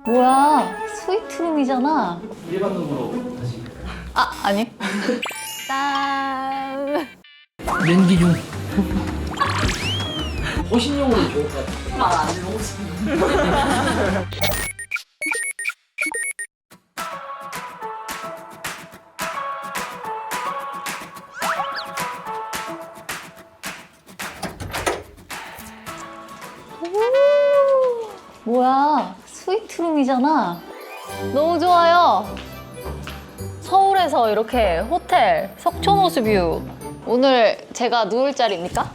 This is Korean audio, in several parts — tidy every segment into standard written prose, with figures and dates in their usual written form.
뭐야, 스위트룸이잖아. 일반 룸으로 다시. 아, 아니. 짠. 연기 중. 호신용으로 좋을 것 같아. 말안 해보고 뭐야, 스위트룸이잖아. 너무 좋아요. 서울에서 이렇게 호텔 석촌호수뷰. 오늘 제가 누울 자리입니까?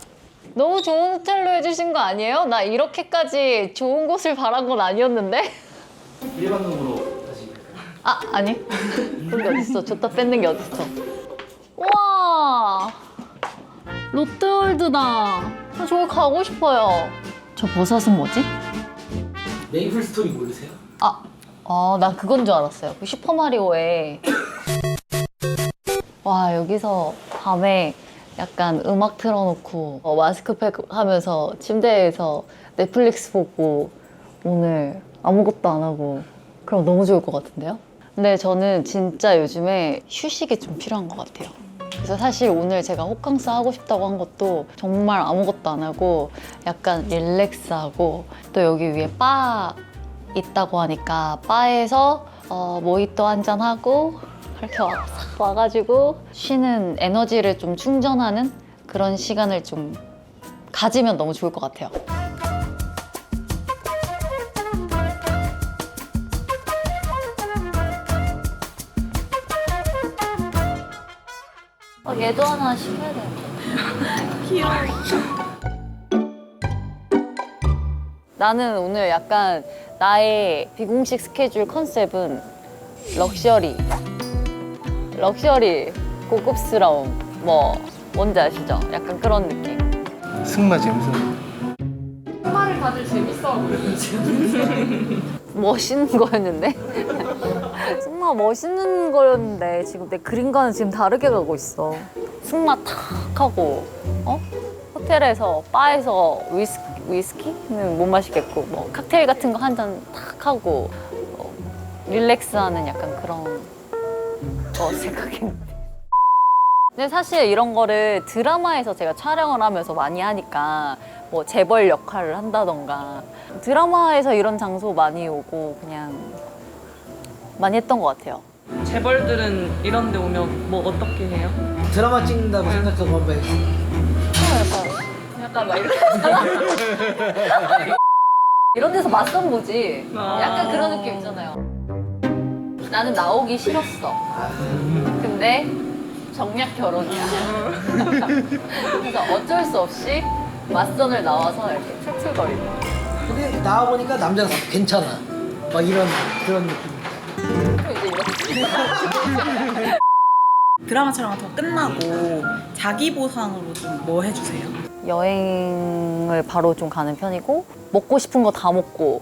너무 좋은 호텔로 해주신 거 아니에요? 나 이렇게까지 좋은 곳을 바란 건 아니었는데? 일반 룸으로 다시. 아, 아니. 그런 게 어딨어. 줬다 뺏는 게 어딨어. 우와, 롯데월드다. 나 저기 가고 싶어요. 저 버섯은 뭐지? 메이플 스토리 모르세요? 나 그건 줄 알았어요. 그 슈퍼마리오에. 와, 여기서 밤에 약간 음악 틀어놓고 마스크팩 하면서 침대에서 넷플릭스 보고 오늘 아무것도 안 하고 그럼 너무 좋을 것 같은데요? 근데 저는 진짜 요즘에 휴식이 좀 필요한 것 같아요. 그래서 사실 오늘 제가 호캉스 하고 싶다고 한 것도 정말 아무것도 안 하고 약간 릴렉스하고 또 여기 위에 바 있다고 하니까 바에서 모히또 한잔 하고 그렇게 와가지고 쉬는 에너지를 좀 충전하는 그런 시간을 좀 가지면 너무 좋을 것 같아요. 얘도 하나 시켜야 되는데. 귀여워. 나는 오늘 약간 나의 비공식 스케줄 컨셉은 럭셔리, 고급스러움, 뭔지 아시죠? 약간 그런 느낌. 승마 재밌어. 승마를 다들 재밌어하고 있는 지금. 멋있는 거였는데? 승마 멋있는 거였는데 지금 내 그림과는 지금 다르게 가고 있어. 승마 탁 하고 호텔에서 바에서 위스키는 못 마시겠고 칵테일 같은 거 한 잔 탁 하고 릴렉스하는 약간 그런 거 생각했는데. 근데 사실 이런 거를 드라마에서 제가 촬영을 하면서 많이 하니까 재벌 역할을 한다던가 드라마에서 이런 장소 많이 오고 그냥 많이 했던 것 같아요. 재벌들은 이런 데 오면 뭐 어떻게 해요? 드라마 찍는다고 생각하고 한번 해주세요. 약간 막 이렇게 이런 데서 맞선 보지. 약간 그런 느낌 있잖아요. 나는 나오기 싫었어. 근데 정략 결혼이야. 그래서 어쩔 수 없이 맞선을 나와서 이렇게 툴툴거리고. 근데 나와보니까 남자가 괜찮아. 막 이런 그런 느낌. 그럼 이제 이렇게. 드라마 촬영 다 끝나고 자기 보상으로 좀 뭐 해주세요? 여행을 바로 좀 가는 편이고 먹고 싶은 거 다 먹고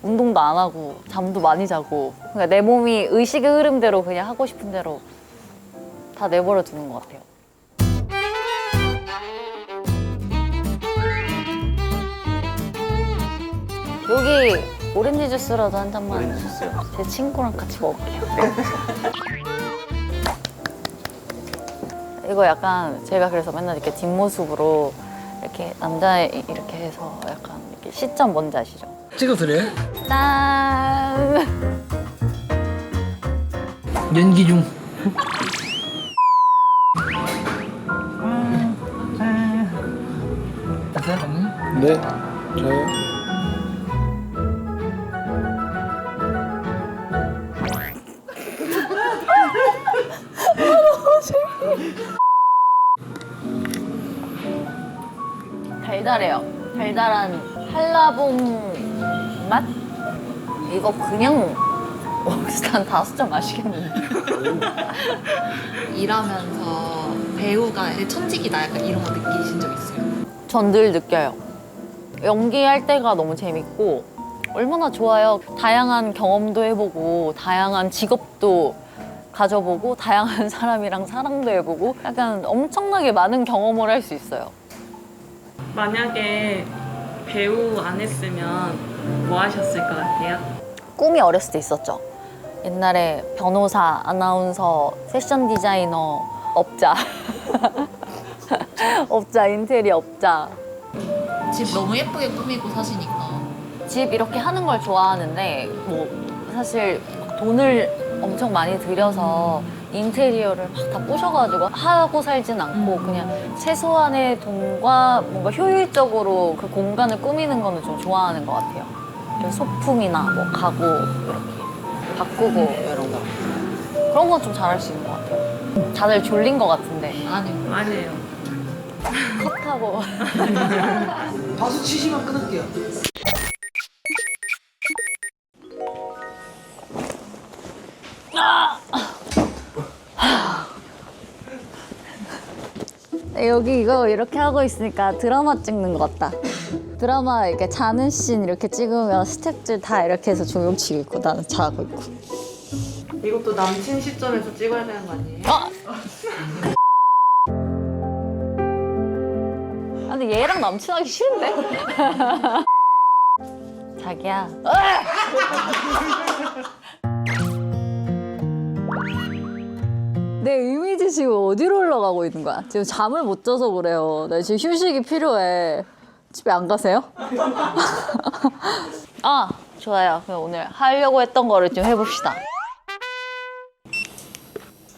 운동도 안 하고 잠도 많이 자고 그러니까 내 몸이 의식의 흐름대로 그냥 하고 싶은 대로 다 내버려 두는 것 같아요. 여기 오렌지 주스라도 한 잔만 주세요. 제 친구랑 같이 먹을게요. 이거 약간 제가 그래서 맨날 이렇게 뒷모습으로 이렇게 남자 이렇게 해서 약간 이렇게 시점 뭔지 아시죠? 찍어드려요? 짠! 연기 중. 네, 저요. 달달해요. 달달한 한라봉 맛? 이거 그냥 한 5잔 마시겠는데. 일하면서 배우가 천직이다 약간 이런 거 느끼신 적 있어요? 전 늘 느껴요. 연기할 때가 너무 재밌고 얼마나 좋아요. 다양한 경험도 해보고 다양한 직업도 가져보고 다양한 사람이랑 사랑도 해보고 약간 엄청나게 많은 경험을 할 수 있어요. 만약에 배우 안 했으면 뭐 하셨을 것 같아요? 꿈이 어렸을 때 있었죠. 옛날에 변호사, 아나운서, 패션 디자이너, 업자. 업자, 인테리어 업자. 집 너무 예쁘게 꾸미고 사시니까. 집 이렇게 하는 걸 좋아하는데 뭐 사실 돈을 엄청 많이 들여서 인테리어를 막 다 부셔가지고 하고 살진 않고 그냥 최소한의 돈과 뭔가 효율적으로 그 공간을 꾸미는 거는 좀 좋아하는 것 같아요. 그래서 소품이나 뭐 가구 이렇게 바꾸고 이런 거 그런 건 좀 잘할 수 있는 것 같아요. 다들 졸린 것 같은데 아니요. 아니에요. 컷하고 박수 치시면 끊을게요. 여기 이거 이렇게 하고 있으니까 드라마 찍는 것 같다. 드라마 이렇게 자는 씬 이렇게 찍으면 스태프들 다 이렇게 해서 조명치고 있고 나는 자고 있고. 이것도 남친 시점에서 찍어야 되는 거 아니에요? 아, 근데 얘랑 남친하기 싫은데? 자기야. 내 이미지 지금 어디로 올라가고 있는 거야? 지금 잠을 못 자서 그래요. 나 지금 휴식이 필요해. 집에 안 가세요? 아, 좋아요. 그럼 오늘 하려고 했던 거를 좀 해봅시다.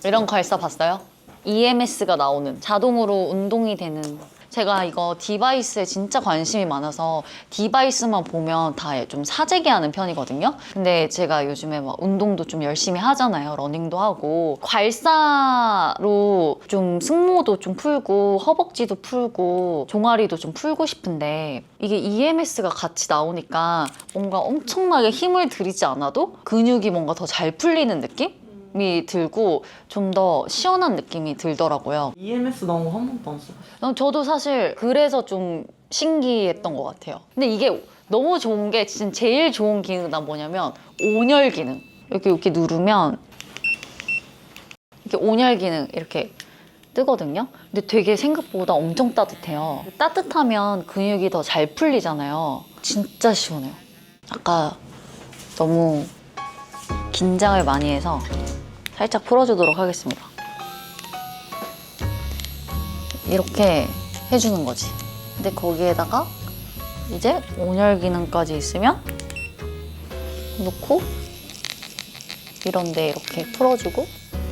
이런 괄사 봤어요? EMS가 나오는 자동으로 운동이 되는 제가 이거 디바이스에 진짜 관심이 많아서 디바이스만 보면 다 좀 사재기 하는 편이거든요. 근데 제가 요즘에 막 운동도 좀 열심히 하잖아요. 러닝도 하고 괄사로 좀 승모도 좀 풀고 허벅지도 풀고 종아리도 좀 풀고 싶은데 이게 EMS가 같이 나오니까 뭔가 엄청나게 힘을 들이지 않아도 근육이 뭔가 더 잘 풀리는 느낌? 이 들고 좀 더 시원한 느낌이 들더라고요. EMS 나온 거 한 번도 안 써봤어요. 저도 사실 그래서 좀 신기했던 것 같아요. 근데 이게 너무 좋은 게 진짜 제일 좋은 기능은 뭐냐면 온열 기능. 이렇게 누르면 이렇게 온열 기능 이렇게 뜨거든요. 근데 되게 생각보다 엄청 따뜻해요. 따뜻하면 근육이 더 잘 풀리잖아요. 진짜 시원해요. 아까 너무 긴장을 많이 해서 살짝 풀어주도록 하겠습니다. 이렇게 해주는 거지. 근데 거기에다가 이제 온열 기능까지 있으면 놓고 이런데 이렇게 풀어주고.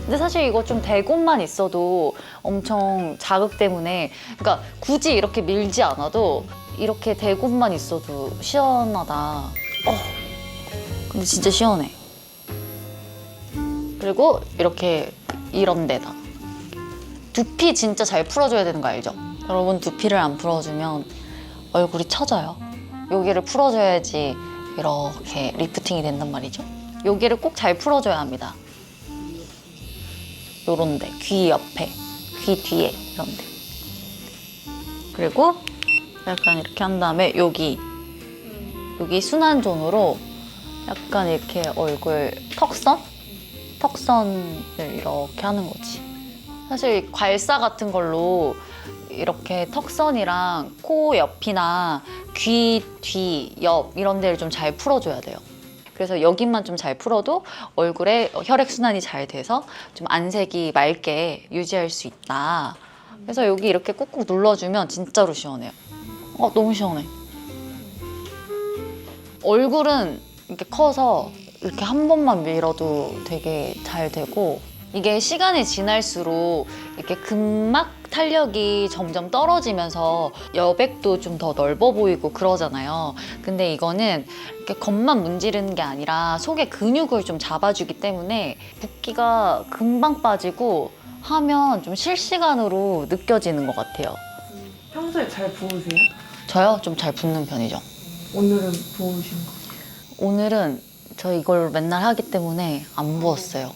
근데 사실 이거 좀 대곳만 있어도 엄청 자극 때문에 그러니까 굳이 이렇게 밀지 않아도 이렇게 대곳만 있어도 시원하다. 근데 진짜 시원해. 그리고 이렇게 이런 데다 두피 진짜 잘 풀어줘야 되는 거 알죠? 여러분 두피를 안 풀어주면 얼굴이 처져요. 여기를 풀어줘야지 이렇게 리프팅이 된단 말이죠. 여기를 꼭 잘 풀어줘야 합니다. 요런 데, 귀 옆에, 귀 뒤에 이런 데. 그리고 약간 이렇게 한 다음에 여기 순환존으로 약간 이렇게 얼굴 턱선을 이렇게 하는 거지. 사실 괄사 같은 걸로 이렇게 턱선이랑 코 옆이나 귀 뒤, 옆 이런 데를 좀 잘 풀어줘야 돼요. 그래서 여기만 좀 잘 풀어도 얼굴에 혈액순환이 잘 돼서 좀 안색이 맑게 유지할 수 있다. 그래서 여기 이렇게 꾹꾹 눌러주면 진짜로 시원해요. 너무 시원해. 얼굴은 이렇게 커서 이렇게 한 번만 밀어도 되게 잘 되고 이게 시간이 지날수록 이렇게 근막 탄력이 점점 떨어지면서 여백도 좀 더 넓어 보이고 그러잖아요. 근데 이거는 이렇게 겉만 문지르는 게 아니라 속의 근육을 좀 잡아주기 때문에 붓기가 금방 빠지고 하면 좀 실시간으로 느껴지는 것 같아요. 평소에 잘 부으세요? 저요? 좀 잘 붓는 편이죠. 오늘은 부으신 거. 오늘은 저 이걸 맨날 하기 때문에 안 부었어요.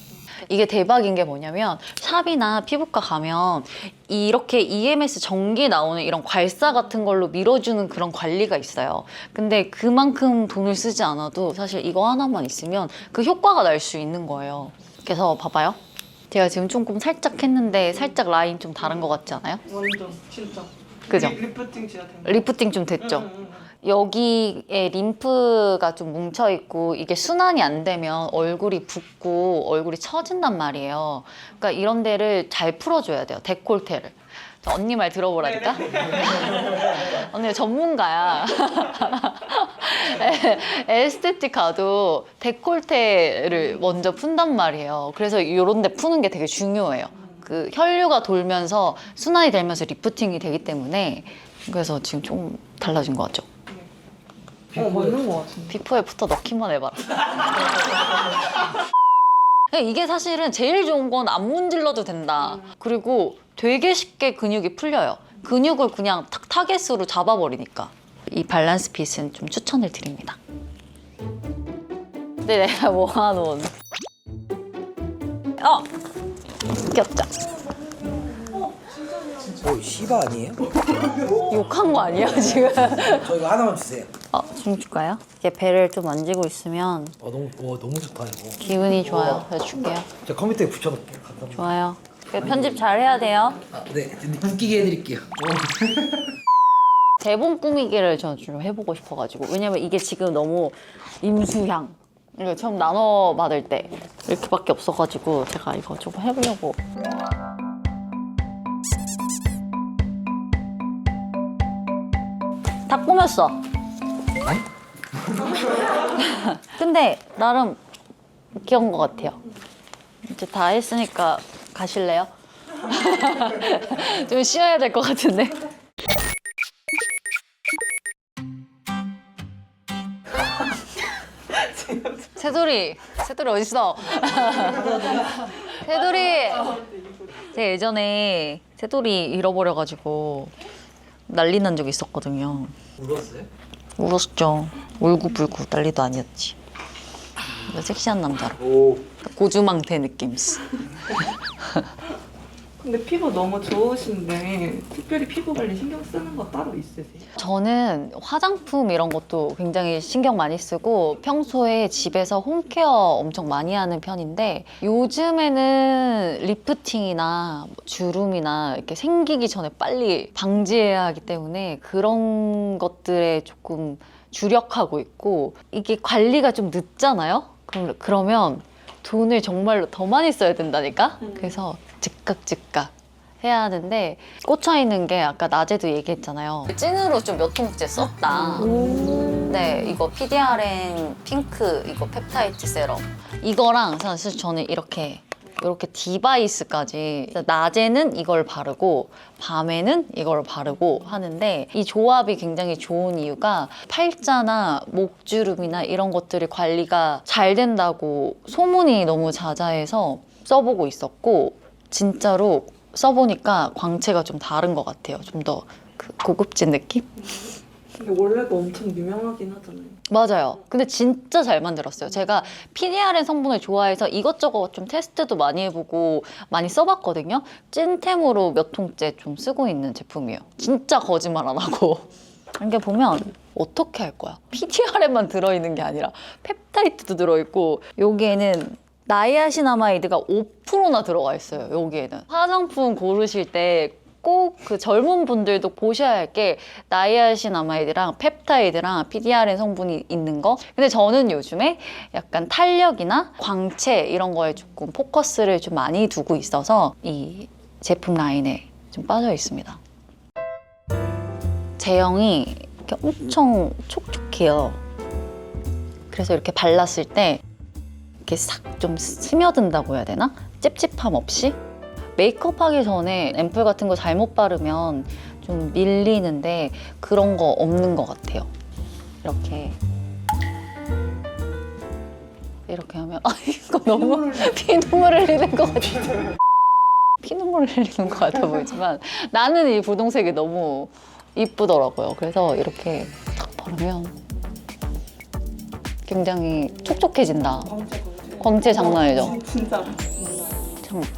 이게 대박인 게 뭐냐면 샵이나 피부과 가면 이렇게 EMS 전기 나오는 이런 괄사 같은 걸로 밀어주는 그런 관리가 있어요. 근데 그만큼 돈을 쓰지 않아도 사실 이거 하나만 있으면 그 효과가 날 수 있는 거예요. 그래서 봐봐요. 제가 지금 조금 살짝 했는데 살짝 라인 좀 다른 것 같지 않아요? 완전 진짜. 그죠? 리프팅 진짜 된 거. 리프팅 좀 됐죠? 여기에 림프가 좀 뭉쳐있고 이게 순환이 안 되면 얼굴이 붓고 얼굴이 처진단 말이에요. 그러니까 이런 데를 잘 풀어줘야 돼요. 데콜테를. 저 언니 말 들어보라니까? 언니가 전문가야. 에스테틱 가도 데콜테를 먼저 푼단 말이에요. 그래서 이런 데 푸는 게 되게 중요해요. 그 혈류가 돌면서 순환이 되면서 리프팅이 되기 때문에 그래서 지금 좀 달라진 것 같죠? 맞는 거 같은데. 피부에 붙어 넣기만 해봐라. 이게 사실은 제일 좋은 건 안 문질러도 된다. 그리고 되게 쉽게 근육이 풀려요. 근육을 그냥 타겟으로 잡아버리니까. 이 밸런스 핏은 좀 추천을 드립니다. 근데 내가 모아놓은 웃겼죠? 시바 아니에요? 욕한 거 아니에요 지금? 저 이거 하나만 주세요. 좀 줄까요? 이게 배를 좀 만지고 있으면 너무 좋다 이거. 기분이 좋아요. 그래서 줄게요. 제가 컴퓨터에 붙여놓을게요. 갖다 놓을게요. 좋아요. 편집 잘 해야 돼요. 네, 웃기게 해드릴게요. 대본 꾸미기를 저 좀 해보고 싶어가지고. 왜냐면 이게 지금 너무 임수향. 이거 처음 나눠 받을 때 이렇게밖에 없어가지고 제가 이거 조금 해보려고. 다 꾸몄어. 근데 나름 귀여운 것 같아요. 이제 다 했으니까 가실래요? 좀 쉬어야 될 것 같은데. 새돌이 어딨어? 새돌이. 제가 예전에 새돌이 잃어버려가지고 난리 난 적이 있었거든요. 울었어요? 울었죠. 울고불고 난리도 아니었지. 섹시한 남자로. 오. 고주망태 느낌. 근데 피부 너무 좋으신데 특별히 피부 관리 신경 쓰는 거 따로 있으세요? 저는 화장품 이런 것도 굉장히 신경 많이 쓰고 평소에 집에서 홈케어 엄청 많이 하는 편인데 요즘에는 리프팅이나 주름이나 이렇게 생기기 전에 빨리 방지해야 하기 때문에 그런 것들에 조금 주력하고 있고 이게 관리가 좀 늦잖아요? 그러면 돈을 정말로 더 많이 써야 된다니까? 그래서 즉각 해야 하는데 꽂혀있는 게 아까 낮에도 얘기했잖아요. 찐으로 좀 몇 통째 썼다. 네, 이거 PDRN 핑크 이거 펩타이드 세럼 이거랑 사실 저는 이렇게 디바이스까지 낮에는 이걸 바르고 밤에는 이걸 바르고 하는데 이 조합이 굉장히 좋은 이유가 팔자나 목주름이나 이런 것들이 관리가 잘 된다고 소문이 너무 자자해서 써보고 있었고 진짜로 써보니까 광채가 좀 다른 것 같아요. 좀 더 고급진 느낌? 근데 원래도 엄청 유명하긴 하잖아요. 맞아요. 근데 진짜 잘 만들었어요. 제가 PDRN 성분을 좋아해서 이것저것 좀 테스트도 많이 해보고 많이 써봤거든요. 찐템으로 몇 통째 좀 쓰고 있는 제품이에요. 진짜 거짓말 안 하고. 이렇게 보면 어떻게 할 거야? PDRN만 들어있는 게 아니라 펩타이드도 들어있고 여기에는 나이아신아마이드가 5%나 들어가 있어요. 여기에는. 화장품 고르실 때 꼭 그 젊은 분들도 보셔야 할 게 나이아신아마이드랑 펩타이드랑 PDRN 성분이 있는 거. 근데 저는 요즘에 약간 탄력이나 광채 이런 거에 조금 포커스를 좀 많이 두고 있어서 이 제품 라인에 좀 빠져 있습니다. 제형이 이렇게 엄청 촉촉해요. 그래서 이렇게 발랐을 때 이렇게 싹 좀 스며든다고 해야 되나? 찝찝함 없이? 메이크업 하기 전에 앰플 같은 거 잘못 바르면 좀 밀리는데 그런 거 없는 것 같아요. 이렇게 하면 이거 너무 피눈물 흘리는 것 같아. 피눈물 흘리는 것 같아 보이지만 나는 이 분홍색이 너무 이쁘더라고요. 그래서 이렇게 딱 바르면 굉장히 촉촉해진다. 광채 장난 아니죠?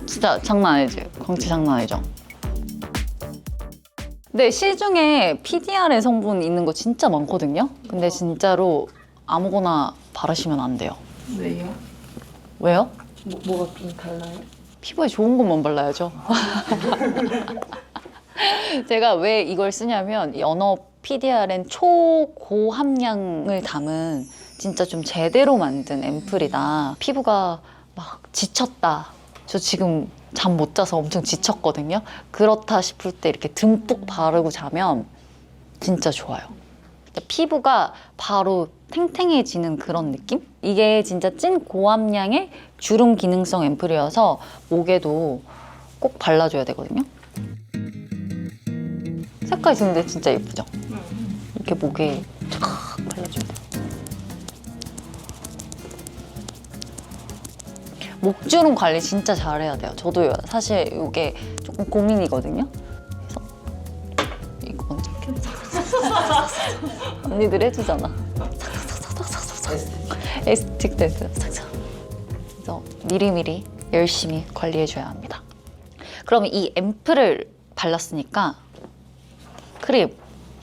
진짜 장난 아니지? 광채 장난 아니죠? 근데 시중에 PDRN 성분 있는 거 진짜 많거든요? 근데 진짜로 아무거나 바르시면 안 돼요. 왜요? 왜요? 뭐가 좀 달라요? 피부에 좋은 것만 발라야죠. 제가 왜 이걸 쓰냐면 연어 PDRN 초고함량을 담은 진짜 좀 제대로 만든 앰플이다. 피부가 막 지쳤다. 저 지금 잠 못 자서 엄청 지쳤거든요. 그렇다 싶을 때 이렇게 듬뿍 바르고 자면 진짜 좋아요. 피부가 바로 탱탱해지는 그런 느낌? 이게 진짜 찐 고함량의 주름 기능성 앰플이어서 목에도 꼭 발라줘야 되거든요. 색깔이 근데 진짜 예쁘죠? 이렇게 목에 쫙 발라줘야 돼요. 목주름 관리 진짜 잘해야 돼요. 저도 사실 이게 조금 고민이거든요. 그래서 이거 먼저 이렇게 언니들 해주잖아. 에스틱 댄스 삭삭. 그래서 미리미리 열심히 관리해줘야 합니다. 그러면 이 앰플을 발랐으니까 크림,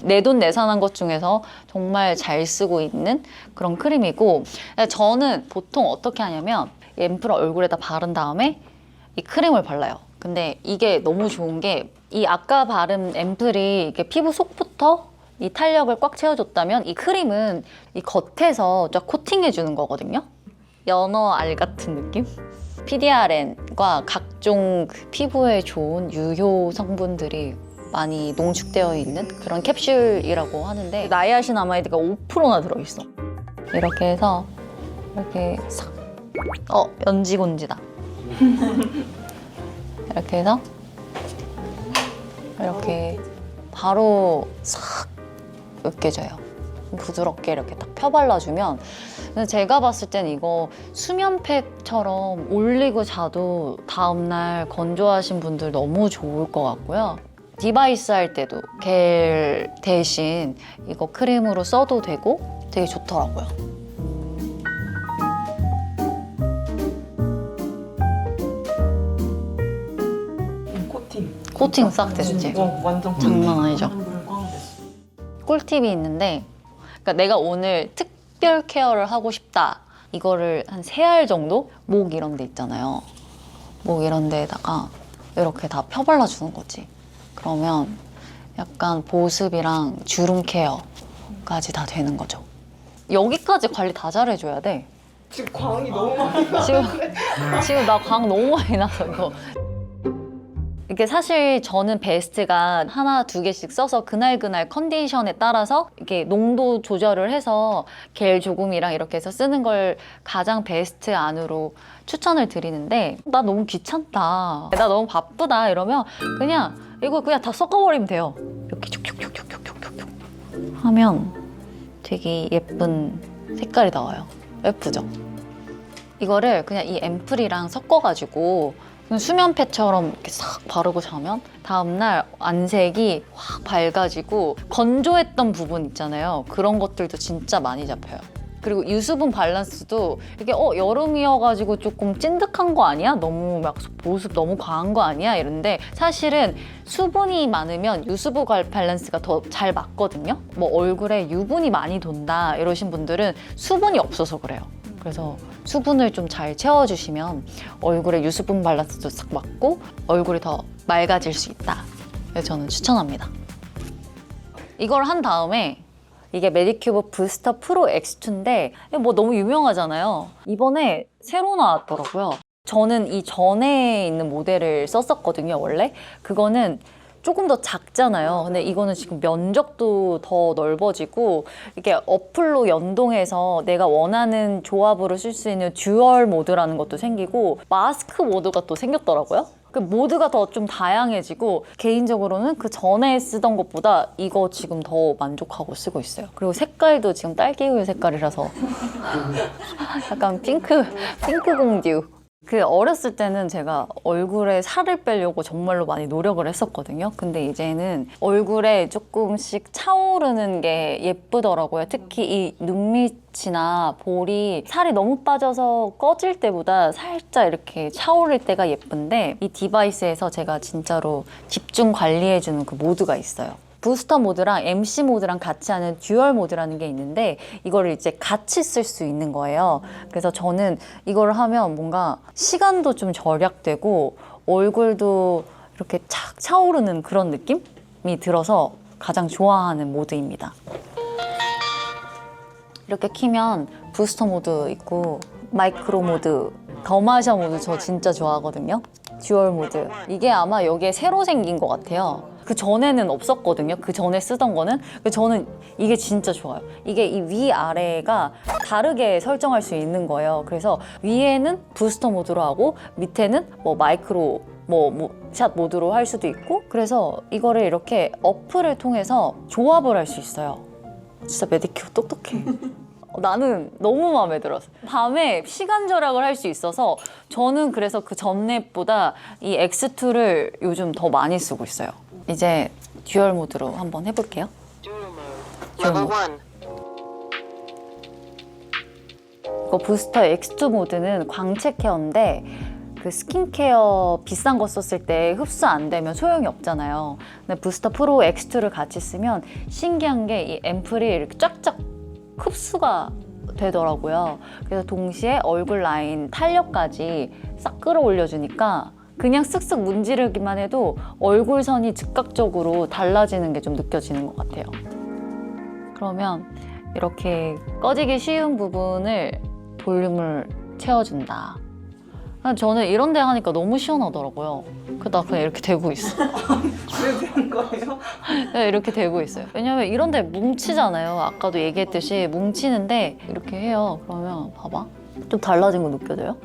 내돈내산한 것 중에서 정말 잘 쓰고 있는 그런 크림이고, 저는 보통 어떻게 하냐면 이 앰플을 얼굴에다 바른 다음에 이 크림을 발라요. 근데 이게 너무 좋은 게 이 아까 바른 앰플이 이렇게 피부 속부터 이 탄력을 꽉 채워줬다면 이 크림은 이 겉에서 쫙 코팅해주는 거거든요. 연어 알 같은 느낌? PDRN과 각종 그 피부에 좋은 유효 성분들이 많이 농축되어 있는 그런 캡슐이라고 하는데 나이아신아마이드가 5%나 들어있어. 이렇게 해서 이렇게 싹 연지곤지다. 이렇게 해서 이렇게 바로 싹 으깨져요. 부드럽게 이렇게 딱 펴발라주면, 근데 제가 봤을 땐 이거 수면팩처럼 올리고 자도 다음날 건조하신 분들 너무 좋을 것 같고요. 디바이스 할 때도 겔 대신 이거 크림으로 써도 되고 되게 좋더라고요. 코팅 싹 됐지? 완전 장난 아니죠? 물꽝 됐어. 꿀팁이 있는데, 그러니까 내가 오늘 특별 케어를 하고 싶다. 이거를 한 3알 정도? 목 이런 데 있잖아요. 목 이런 데에다가 이렇게 다 펴발라주는 거지. 그러면 약간 보습이랑 주름 케어까지 다 되는 거죠. 여기까지 관리 다 잘해줘야 돼. 지금 광이 너무 많이 지금 나 광 너무 많이 나서 이거. 이게 사실 저는 베스트가 하나, 2개씩 써서 그날 컨디션에 따라서 이렇게 농도 조절을 해서 겔 조금이랑 이렇게 해서 쓰는 걸 가장 베스트 안으로 추천을 드리는데, 나 너무 귀찮다, 나 너무 바쁘다 이러면 그냥 이거 그냥 다 섞어버리면 돼요. 이렇게 촉촉촉촉촉촉촉 하면 되게 예쁜 색깔이 나와요. 예쁘죠? 이거를 그냥 이 앰플이랑 섞어가지고 수면패처럼 이렇게 싹 바르고 자면 다음날 안색이 확 밝아지고 건조했던 부분 있잖아요. 그런 것들도 진짜 많이 잡혀요. 그리고 유수분 밸런스도 이게 여름이어가지고 조금 찐득한 거 아니야? 너무 막 보습 너무 과한 거 아니야? 이런데 사실은 수분이 많으면 유수분 밸런스가 더 잘 맞거든요. 뭐 얼굴에 유분이 많이 돈다 이러신 분들은 수분이 없어서 그래요. 그래서 수분을 좀 잘 채워주시면 얼굴에 유수분 밸런스도 싹 맞고 얼굴이 더 맑아질 수 있다. 그래서 저는 추천합니다. 이걸 한 다음에 이게 메디큐브 부스터 프로 X2인데 뭐 너무 유명하잖아요. 이번에 새로 나왔더라고요. 저는 이 전에 있는 모델을 썼었거든요, 원래. 그거는 조금 더 작잖아요. 근데 이거는 지금 면적도 더 넓어지고 이렇게 어플로 연동해서 내가 원하는 조합으로 쓸 수 있는 듀얼 모드라는 것도 생기고 마스크 모드가 또 생겼더라고요. 그 모드가 더 좀 다양해지고 개인적으로는 그 전에 쓰던 것보다 이거 지금 더 만족하고 쓰고 있어요. 그리고 색깔도 지금 딸기우유 색깔이라서 약간 핑크 공듀. 그 어렸을 때는 제가 얼굴에 살을 빼려고 정말로 많이 노력을 했었거든요. 근데 이제는 얼굴에 조금씩 차오르는 게 예쁘더라고요. 특히 이 눈밑이나 볼이 살이 너무 빠져서 꺼질 때보다 살짝 이렇게 차오를 때가 예쁜데, 이 디바이스에서 제가 진짜로 집중 관리해주는 그 모드가 있어요. 부스터 모드랑 MC 모드랑 같이 하는 듀얼 모드라는 게 있는데 이거를 이제 같이 쓸 수 있는 거예요. 그래서 저는 이걸 하면 뭔가 시간도 좀 절약되고 얼굴도 이렇게 착 차오르는 그런 느낌이 들어서 가장 좋아하는 모드입니다. 이렇게 키면 부스터 모드 있고 마이크로 모드, 더마샤 모드 저 진짜 좋아하거든요. 듀얼 모드. 이게 아마 여기에 새로 생긴 것 같아요. 그 전에는 없었거든요. 그 전에 쓰던 거는. 저는 이게 진짜 좋아요. 이게 이 위아래가 다르게 설정할 수 있는 거예요. 그래서 위에는 부스터 모드로 하고 밑에는 뭐 마이크로 샷 모드로 할 수도 있고, 그래서 이거를 이렇게 어플을 통해서 조합을 할 수 있어요. 진짜 메디큐어 똑똑해. 나는 너무 마음에 들었어. 밤에 시간 절약을 할 수 있어서 저는 그래서 그 전 앱보다 이 X2를 요즘 더 많이 쓰고 있어요. 이제 듀얼 모드로 한번 해볼게요. 듀얼 모드. 이거 부스터 X2 모드는 광채 케어인데 그 스킨케어 비싼 거 썼을 때 흡수 안 되면 소용이 없잖아요. 근데 부스터 프로 X2를 같이 쓰면 신기한 게 이 앰플이 이렇게 쫙쫙 흡수가 되더라고요. 그래서 동시에 얼굴 라인 탄력까지 싹 끌어올려주니까 그냥 쓱쓱 문지르기만 해도 얼굴선이 즉각적으로 달라지는 게 좀 느껴지는 것 같아요. 그러면 이렇게 꺼지기 쉬운 부분을 볼륨을 채워준다. 저는 이런 데 하니까 너무 시원하더라고요. 나 그냥 이렇게 대고 있어. 왜 되는 거예요? 네, 이렇게 대고 있어요. 왜냐면 이런 데 뭉치잖아요. 아까도 얘기했듯이 뭉치는데 이렇게 해요. 그러면 봐봐. 좀 달라진 거 느껴져요?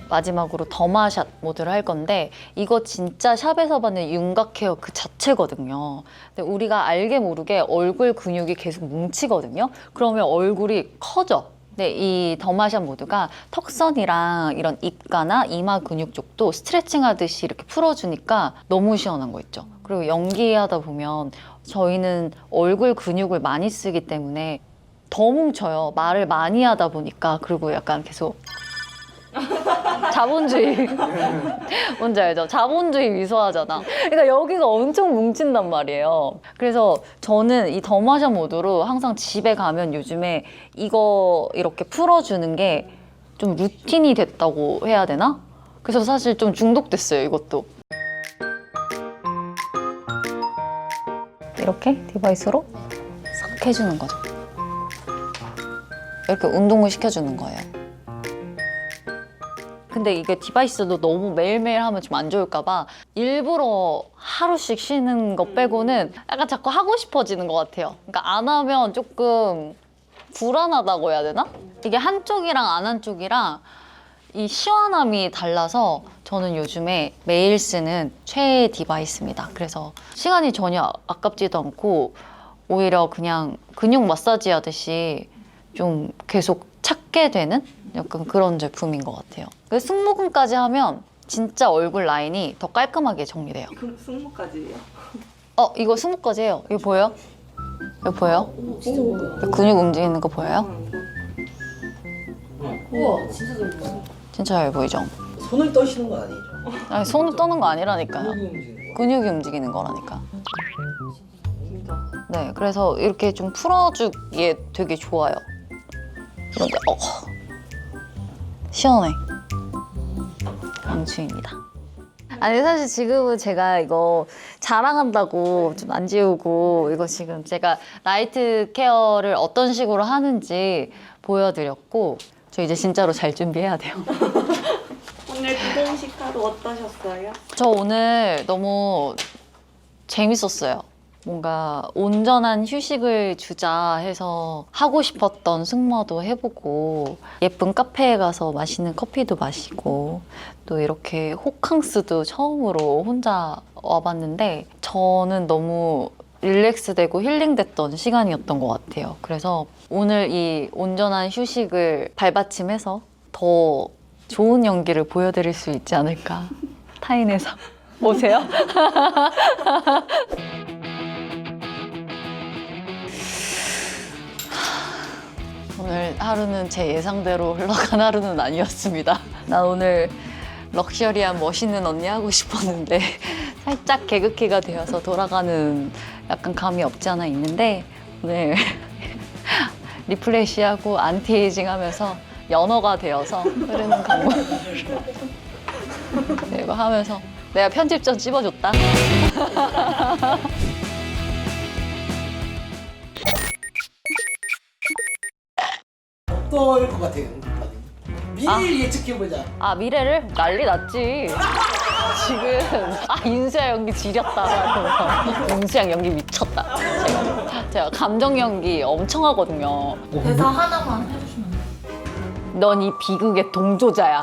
마지막으로 더마샷 모드를 할 건데 이거 진짜 샵에서 받는 윤곽 헤어 그 자체거든요. 근데 우리가 알게 모르게 얼굴 근육이 계속 뭉치거든요. 그러면 얼굴이 커져. 근데 이 더마샷 모드가 턱선이랑 이런 입가나 이마 근육 쪽도 스트레칭 하듯이 이렇게 풀어주니까 너무 시원한 거 있죠. 그리고 연기하다 보면 저희는 얼굴 근육을 많이 쓰기 때문에 더 뭉쳐요. 말을 많이 하다 보니까. 그리고 약간 계속 자본주의 뭔지 알죠? 자본주의 미소하잖아. 그러니까 여기가 엄청 뭉친단 말이에요. 그래서 저는 이 더마샷 모드로 항상 집에 가면 요즘에 이거 이렇게 풀어주는 게 좀 루틴이 됐다고 해야 되나? 그래서 사실 좀 중독됐어요, 이것도. 이렇게 디바이스로 싹 해주는 거죠. 이렇게 운동을 시켜주는 거예요. 근데 이게 디바이스도 너무 매일매일 하면 좀 안 좋을까 봐 일부러 하루씩 쉬는 거 빼고는 약간 자꾸 하고 싶어지는 것 같아요. 그러니까 안 하면 조금 불안하다고 해야 되나? 이게 한쪽이랑 안 한쪽이랑 이 시원함이 달라서 저는 요즘에 매일 쓰는 최애 디바이스입니다. 그래서 시간이 전혀 아깝지도 않고 오히려 그냥 근육 마사지 하듯이 좀 계속 찾게 되는 약간 그런 제품인 것 같아요. 그래서 승모근까지 하면 진짜 얼굴 라인이 더 깔끔하게 정리돼요. 그럼 승모까지예요? 이거 승모까지 해요. 이거 보여요? 이거 보여요? 진짜 뭐야? 근육 움직이는 거 보여요? 우와, 진짜 잘 보여. 진짜 잘 보이죠? 손을 떠시는 건 아니죠? 아니, 손을 떠는 거 아니라니까요. 근육이 움직이는 거. 근육이 움직이는 거라니까. 진짜. 네, 그래서 이렇게 좀 풀어주기에 되게 좋아요. 그런데 시원해. 강추입니다. 아니 사실 지금은 제가 이거 자랑한다고 좀 안 지우고 이거 지금 제가 라이트 케어를 어떤 식으로 하는지 보여드렸고 저 이제 진짜로 잘 준비해야 돼요. 오늘 비동식 하루 어떠셨어요? 저 오늘 너무 재밌었어요. 뭔가 온전한 휴식을 주자 해서 하고 싶었던 승마도 해보고 예쁜 카페에 가서 맛있는 커피도 마시고 또 이렇게 호캉스도 처음으로 혼자 와봤는데 저는 너무 릴렉스되고 힐링됐던 시간이었던 것 같아요. 그래서 오늘 이 온전한 휴식을 발받침해서 더 좋은 연기를 보여드릴 수 있지 않을까. 타인에서 오세요. 오늘 하루는 제 예상대로 흘러간 하루는 아니었습니다. 난 오늘 럭셔리한 멋있는 언니 하고 싶었는데 살짝 개그키가 되어서 돌아가는 약간 감이 없지 않아 있는데 오늘 리프레시하고 안티에이징 하면서 연어가 되어서 흐르는 강물 이거 하면서 내가 편집점 찝어줬다. 어떨 것 같아요? 미래를 예측해보자. 아 미래를 난리 났지. 지금 인수야 연기 지렸다. 인수야 연기 미쳤다. 제가 감정 연기 엄청 하거든요. 대사 하나만 해주시면 돼요. 넌 이 비극의 동조자야.